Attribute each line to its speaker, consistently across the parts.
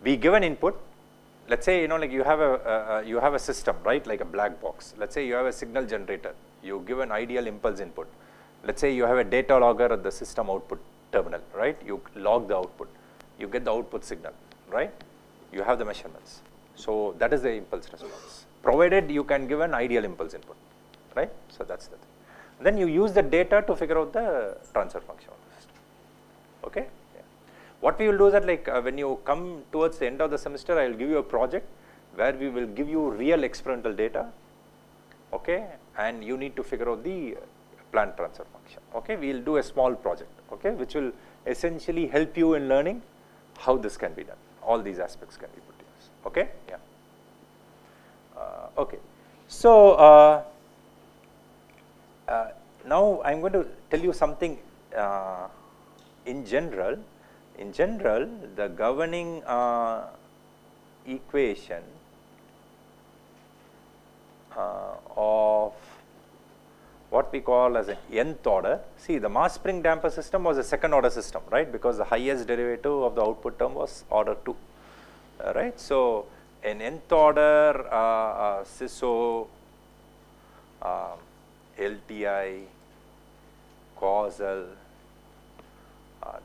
Speaker 1: we give an input. Let's say, like you have a system, right, like a black box. Let's say you have a signal generator. You give an ideal impulse input. Let's say you have a data logger at the system output terminal, right? You log the output. You get the output signal, right? You have the measurements. So that is the impulse response, provided you can give an ideal impulse input, right? So that's the thing. Then you use the data to figure out the transfer function of the system. Okay. What we will do is that, like when you come towards the end of the semester, I will give you a project where we will give you real experimental data, okay, and you need to figure out the plant transfer function. Okay, we will do a small project, okay, which will essentially help you in learning how this can be done. All these aspects can be put to use. Okay, yeah. Okay, so now I am going to tell you something in general. In general, the governing equation of what we call as an nth order. See, the mass spring damper system was a second order system, right, because the highest derivative of the output term was order 2, right. So, an nth order CISO LTI causal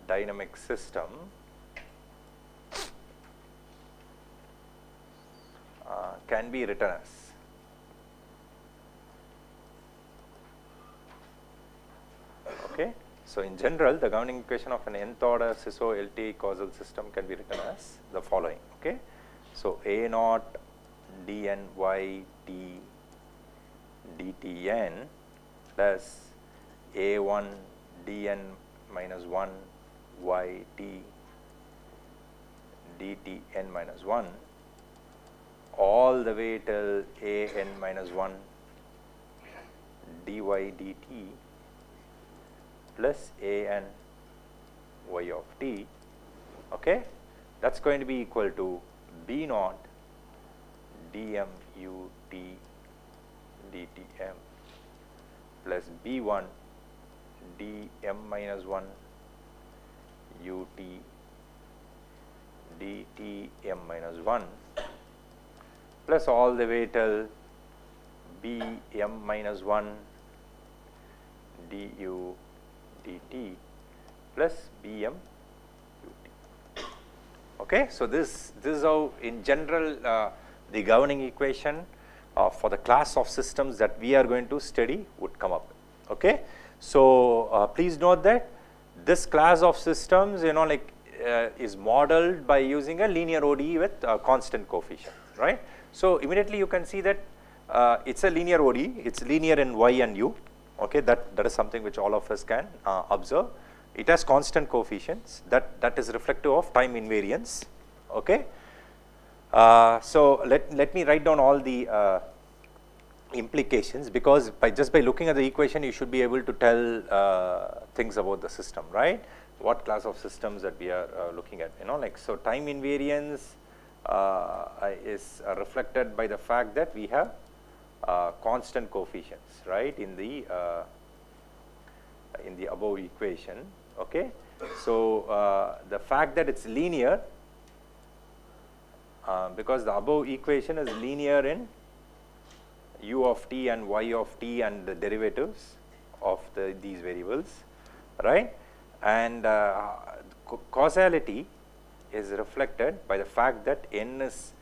Speaker 1: dynamic system can be written as okay. So, in general, the governing equation of an nth order CISO LTI causal system can be written as the following. Okay. So, A naught dny t dtn plus A1 dn minus 1 yt dtn minus 1 all the way till an minus 1 dy dt plus an y of t, okay, that is going to be equal to b naught dm ut dtm plus b1 dm minus 1 ut dtm minus 1 plus all the way till bm minus 1 du dt plus bm ut. Okay, so this is how in general the governing equation for the class of systems that we are going to study would come up. Okay, so please note that this class of systems, like is modeled by using a linear ODE with constant coefficient, right. So immediately you can see that it's a linear ODE, it's linear in y and u, okay, that is something which all of us can observe. It has constant coefficients, that is reflective of time invariance, okay. So let me write down all the implications, because just by looking at the equation you should be able to tell things about the system, right, what class of systems that we are looking at, like, so time invariance is reflected by the fact that we have constant coefficients, right, in the above equation, okay. So the fact that it's linear, because the above equation is linear in u of t and y of t and the derivatives of these variables, right, and causality is reflected by the fact that n is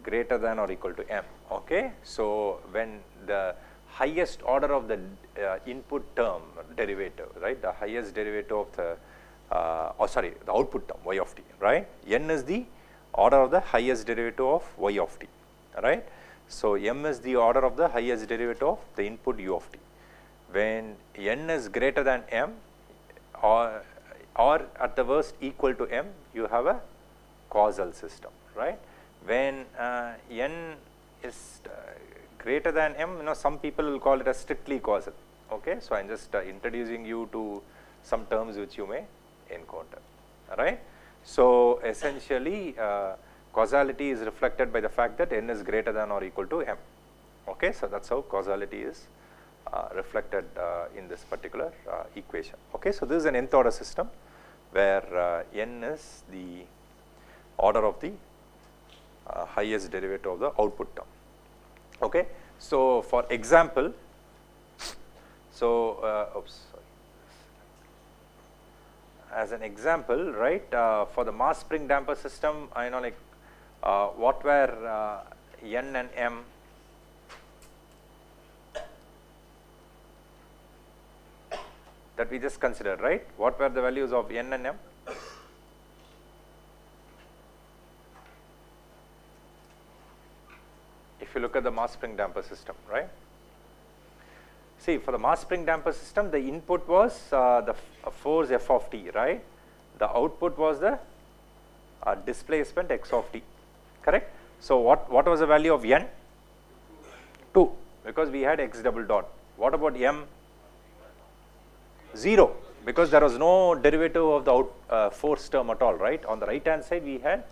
Speaker 1: greater than or equal to m, okay. So when the highest order of the input term derivative, right, the highest derivative of the the output term y of t, right, n is the order of the highest derivative of y of t, right. So m is the order of the highest derivative of the input u of t. When n is greater than m or at the worst equal to m, you have a causal system, right. When n is greater than m, some people will call it a strictly causal, okay. So I am just introducing you to some terms which you may encounter, right. So essentially causality is reflected by the fact that n is greater than or equal to m, okay. So that's how causality is reflected in this particular equation, okay. So this is an nth order system where n is the order of the highest derivative of the output term. Okay. So, for example, so oops, sorry. As an example, right, for the mass spring damper system, I know like what were N and M that we just considered, right? What were the values of N and M? If you look at the mass spring damper system, right? See, for the mass spring damper system, the input was the force F of t, right? The output was the displacement x of t, correct? So, what was the value of N? 2, because we had x double dot. What about M? 0, because there was no derivative of the force term at all, right? On the right hand side, we had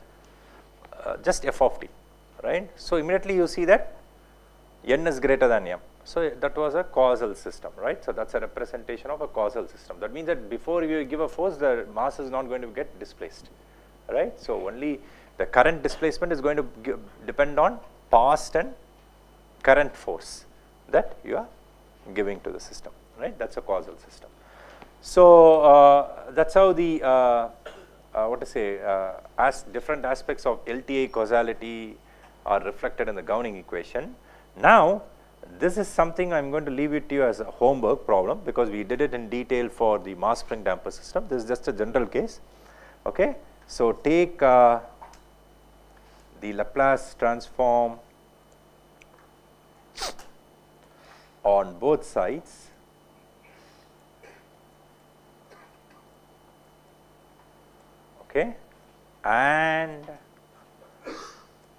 Speaker 1: just F of t, right? So, immediately you see that N is greater than M. So, that was a causal system, right? So, that is a representation of a causal system. That means that before you give a force, the mass is not going to get displaced, right? So, only the current displacement is going to depend on past and current force that you are giving to the system, right? That is a causal system. So, that is how the what to say as different aspects of LTA causality are reflected in the governing equation. Now, this is something I am going to leave it to you as a homework problem, because we did it in detail for the mass spring damper system. This is just a general case. Okay. So, take the Laplace transform on both sides, okay, and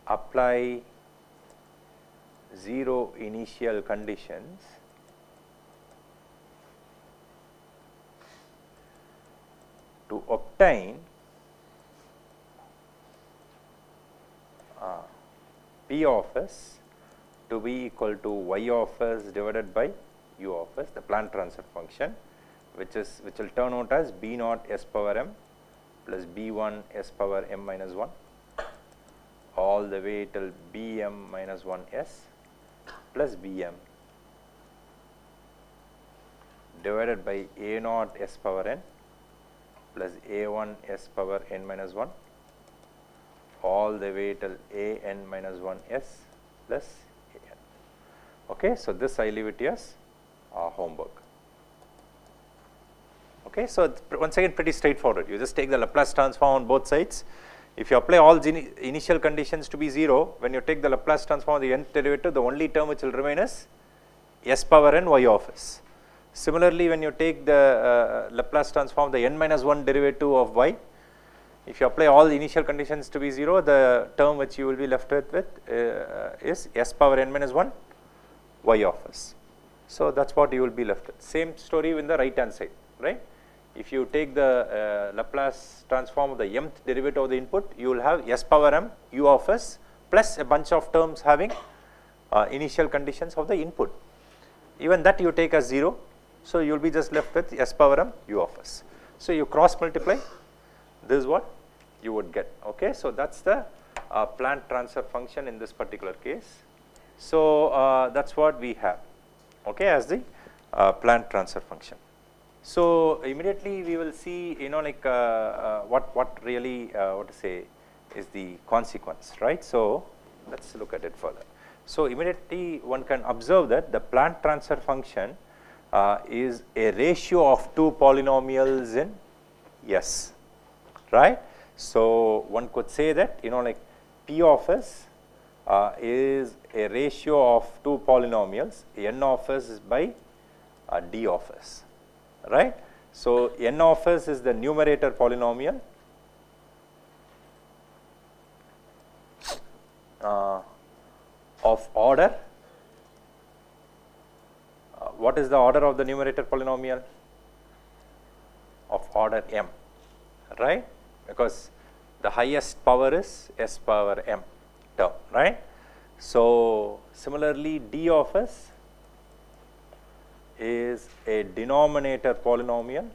Speaker 1: apply 0 initial conditions to obtain P of s to be equal to y of s divided by u of s, the Planck transfer function, which will turn out as b naught s power m plus b1 s power m minus 1 all the way till bm minus 1 s plus bm divided by a naught s power n plus a1 s power n minus 1 all the way till a n minus 1 s plus a n. Okay. So, this I leave it as homework. Okay. So, once again pretty straightforward. You just take the Laplace transform on both sides. If you apply all the initial conditions to be 0, when you take the Laplace transform of the nth derivative, the only term which will remain is s power n y of s. Similarly, when you take the Laplace transform of the n minus 1 derivative of y, if you apply all the initial conditions to be 0, the term which you will be left with is s power n minus 1 y of s. So, that is what you will be left with. Same story in the right hand side, right. If you take the Laplace transform of the mth derivative of the input, you will have s power m u of s plus a bunch of terms having initial conditions of the input. Even that you take as 0. So, you will be just left with s power m u of s. So, you cross multiply, this is what you would get. Okay. So, that is the Planck transfer function in this particular case. So, that is what we have, okay, as the Planck transfer function. So, immediately we will see, you know, like what really what to say is the consequence, right. So, let us look at it further. So, immediately one can observe that the Planck transfer function is a ratio of two polynomials in S, right. So, one could say that, you know, like P of s is a ratio of two polynomials, n of s by d of s, right. So, n of s is the numerator polynomial of order. What is the order of the numerator polynomial? Of order m, right, because the highest power is s power m term, right. So, similarly d of s is a denominator polynomial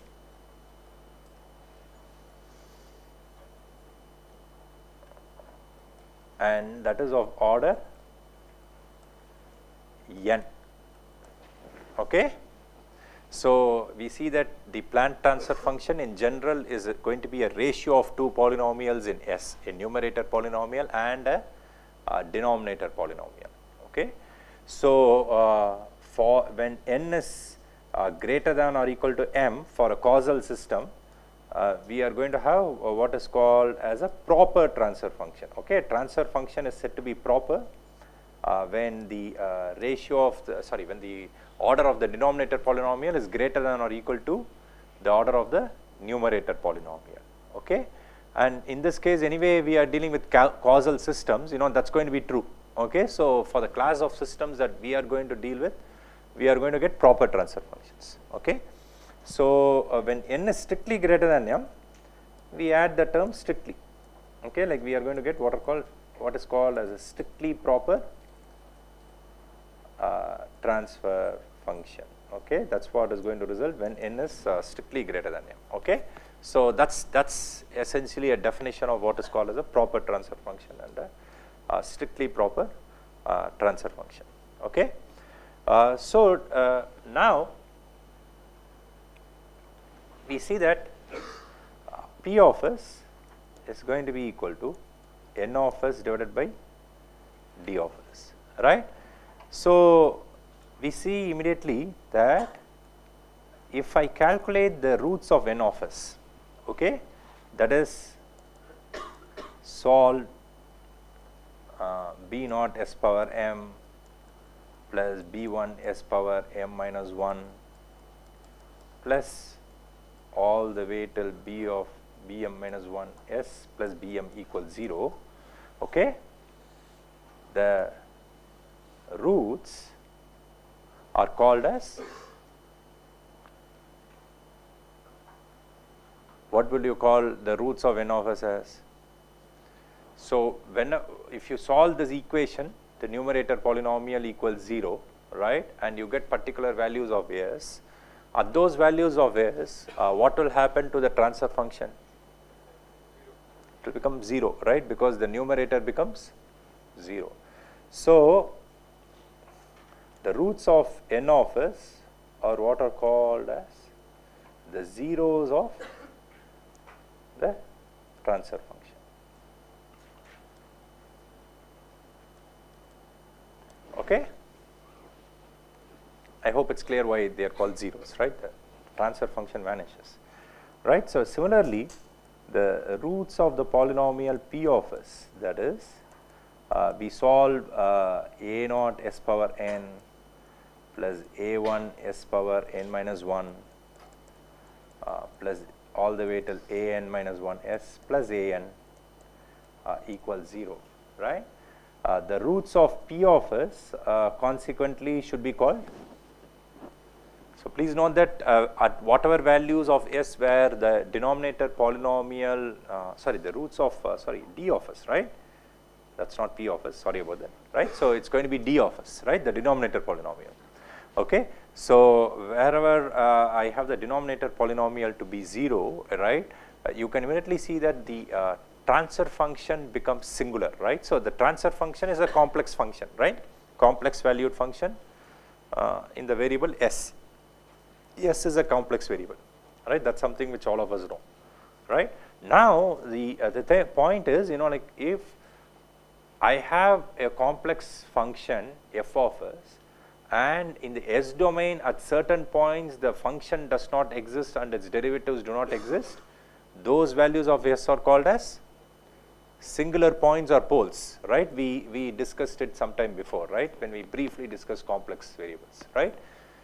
Speaker 1: and that is of order n. Okay. So, we see that the plant transfer function in general is going to be a ratio of two polynomials in S, a numerator polynomial and a denominator polynomial. Okay. So, for when n is greater than or equal to m for a causal system, we are going to have what is called as a proper transfer function. Okay. Transfer function is said to be proper when the ratio of the when the order of the denominator polynomial is greater than or equal to the order of the numerator polynomial. Okay. And in this case anyway we are dealing with causal systems, that is going to be true. Okay. So, for the class of systems that we are going to deal with, we are going to get proper transfer functions. Okay. So, when n is strictly greater than m, we add the term strictly. Okay. Like we are going to get what is called as a strictly proper transfer function. Okay. That is what is going to result when n is strictly greater than m. Okay. So, that is essentially a definition of what is called as a proper transfer function and a strictly proper transfer function. Okay. So, now we see that P of s is going to be equal to n of s divided by d of s, right. So, we see immediately that if I calculate the roots of n of s, okay, that is solve b naught s power m plus b1 s power m minus 1 plus all the way till b of bm minus 1 s plus bm equals 0. Okay. The roots are called as, what will you call the roots of n of s as? So, if you solve this equation, the numerator polynomial equals 0, right, and you get particular values of s, at those values of s, what will happen to the transfer function? It will become 0, right, because the numerator becomes 0. So, the roots of n of s are what are called as the zeros of the transfer function. Okay. I hope it is clear why they are called zeros, right. The transfer function vanishes, right. So, similarly, the roots of the polynomial P of s, that is, we solve a naught s power n plus a1 s power n minus 1 plus all the way till a n minus 1 s plus a n equals 0, right. The roots of P of s consequently should be called. So, please note that at whatever values of s where the denominator polynomial, the roots of d of s, right, that is not P of s, sorry about that, right. So, it is going to be d of s, right, the denominator polynomial. Okay. So, wherever I have the denominator polynomial to be 0, right, you can immediately see that the transfer function becomes singular, right. So, the transfer function is a complex function, right, complex valued function in the variable s. S is a complex variable, right, that is something which all of us know, right. Now, the point is, like if I have a complex function f of s, and in the S domain at certain points the function does not exist and its derivatives do not exist, those values of s are called as singular points or poles, right. We discussed it sometime before, right, when we briefly discussed complex variables, right.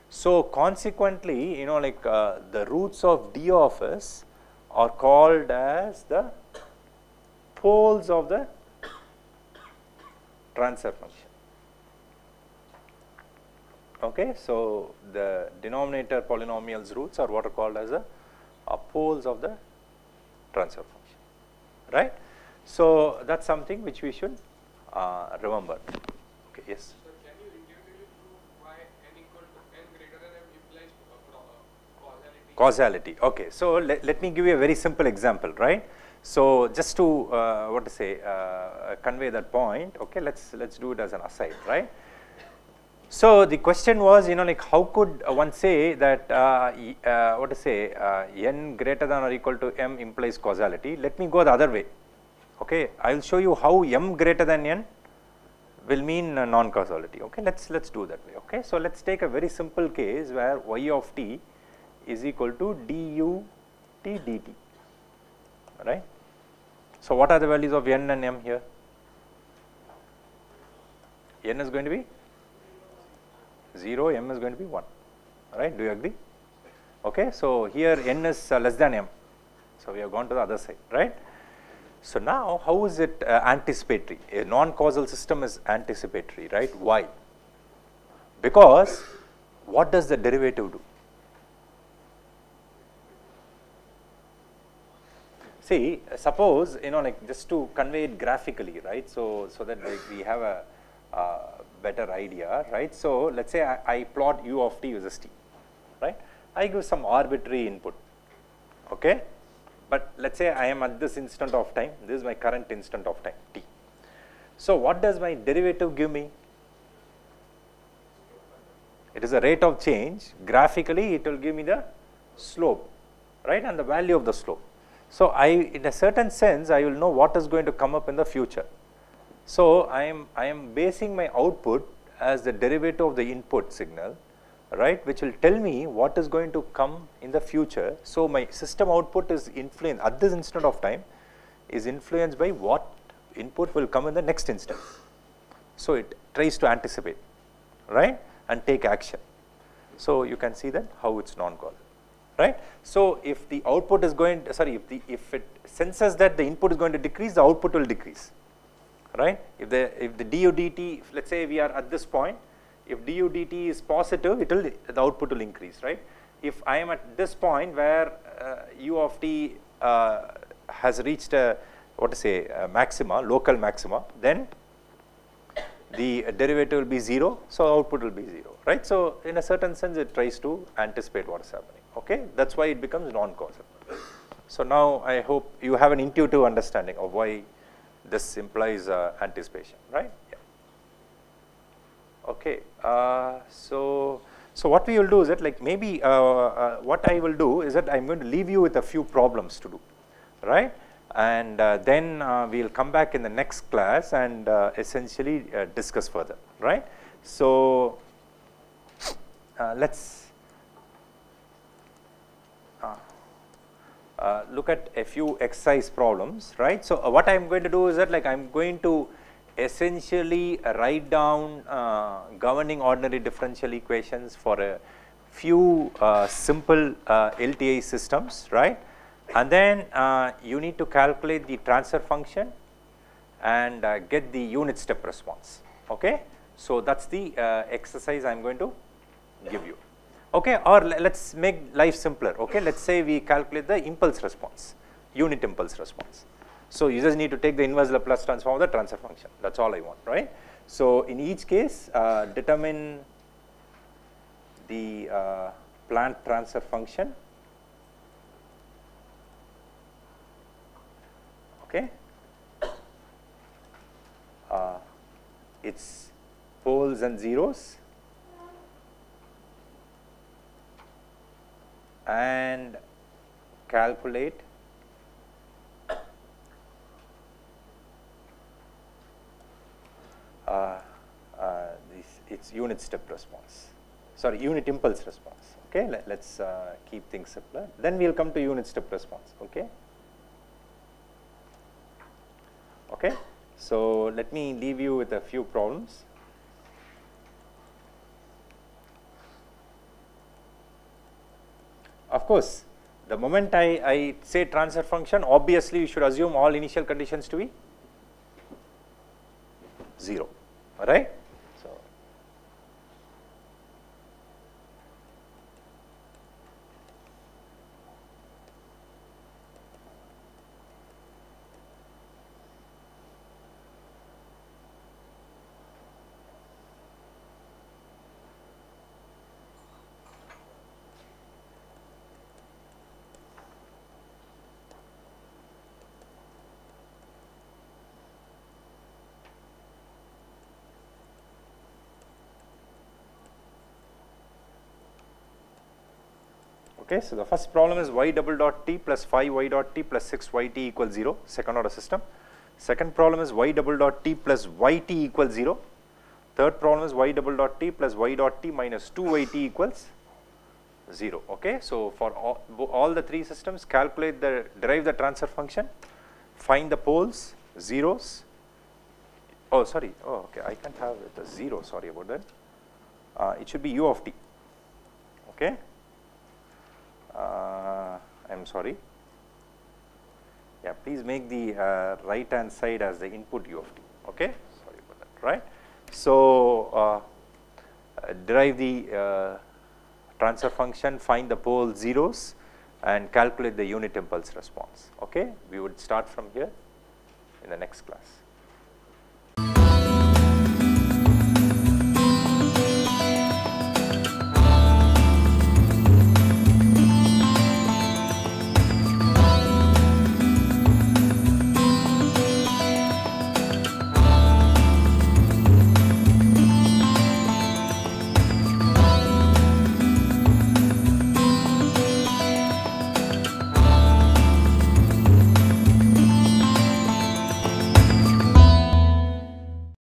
Speaker 1: So, consequently, the roots of d of s are called as the poles of the transfer function. Okay. So, the denominator polynomial's roots are what are called as the poles of the transfer function, right. So, that is something which we should remember. Okay. Yes.
Speaker 2: So, can you intuitively prove why n equal to n greater than m implies causality?
Speaker 1: Causality. Okay. So, let me give you a very simple example, right. So just to what to say convey that point, okay, let's do it as an aside, right? So the question was, like how could one say that what to say n greater than or equal to m implies causality? Let me go the other way. Okay, I will show you how m greater than n will mean non-causality. Okay, let's do that way. Okay, so let's take a very simple case where y of t is equal to du t dt, right? So what are the values of n and m here? N is going to be 0, m is going to be 1, right? Do you agree? Okay, so here n is less than m, so we have gone to the other side, right? So now how is it anticipatory? A non-causal system is anticipatory, right? Why? Because what does the derivative do? See, suppose, like just to convey it graphically, right? So that like we have a better idea, right? So let's say I plot u of t versus t, right? I give some arbitrary input, okay? But let's say I am at this instant of time, this is my current instant of time, t. So what does my derivative give me? It is a rate of change. Graphically, it will give me the slope, right? And the value of the slope. So in a certain sense, I will know what is going to come up in the future. So I am basing my output as the derivative of the input signal, right, which will tell me what is going to come in the future. So my system output is influenced at this instant of time, is influenced by what input will come in the next instant. So it tries to anticipate, right, and take action. So you can see that how it's non-causal, right? So if the output is going to, sorry, if it senses that the input is going to decrease, the output will decrease, right? If the du dt, let's say we are at this point, if du dt is positive, the output will increase, right? If I am at this point where u of t has reached a maxima, local maxima, then the derivative will be 0, so output will be 0, right? So in a certain sense, it tries to anticipate what is happening. Okay, that's why it becomes non-causal. So now I hope you have an intuitive understanding of why this implies anticipation, right? Yeah. Okay, so what we will do is that, like, maybe what I will do is that I'm going to leave you with a few problems to do, right? And then we will come back in the next class and essentially discuss further, right? So let's look at a few exercise problems, right? So what I'm going to do is that, like, I'm going to essentially write down governing ordinary differential equations for a few simple LTI systems, right? And then you need to calculate the transfer function and get the unit step response. Okay, so that's the exercise I'm going to give you. Okay, or let's make life simpler. Okay, let's say we calculate the impulse response, unit impulse response. So you just need to take the inverse Laplace transform of the transfer function. That's all I want, right? So in each case, determine the plant transfer function. Okay, its poles and zeros, and calculate its unit step response, sorry, unit impulse response. Okay, let's keep things simpler. Then we'll come to unit step response. Okay. Okay, so let me leave you with a few problems. Of course, the moment I say transfer function, obviously you should assume all initial conditions to be 0, all right? So Okay, so the first problem is y double dot t plus 5y dot t plus 6yt equals 0, second order system. Second problem is y double dot t plus yt equals 0. Third problem is y double dot t plus y dot t minus 2yt equals 0. Okay, so for all the three systems, derive the transfer function, find the poles, zeros. Oh, sorry. Oh, okay. I can't have it as 0. Sorry about that. It should be u of t. Okay. I'm sorry. Yeah, please make the right hand side as the input u of t. Okay. Sorry about that. Right. So derive the transfer function, find the pole zeros, and calculate the unit impulse response. Okay. We would start from here in the next class.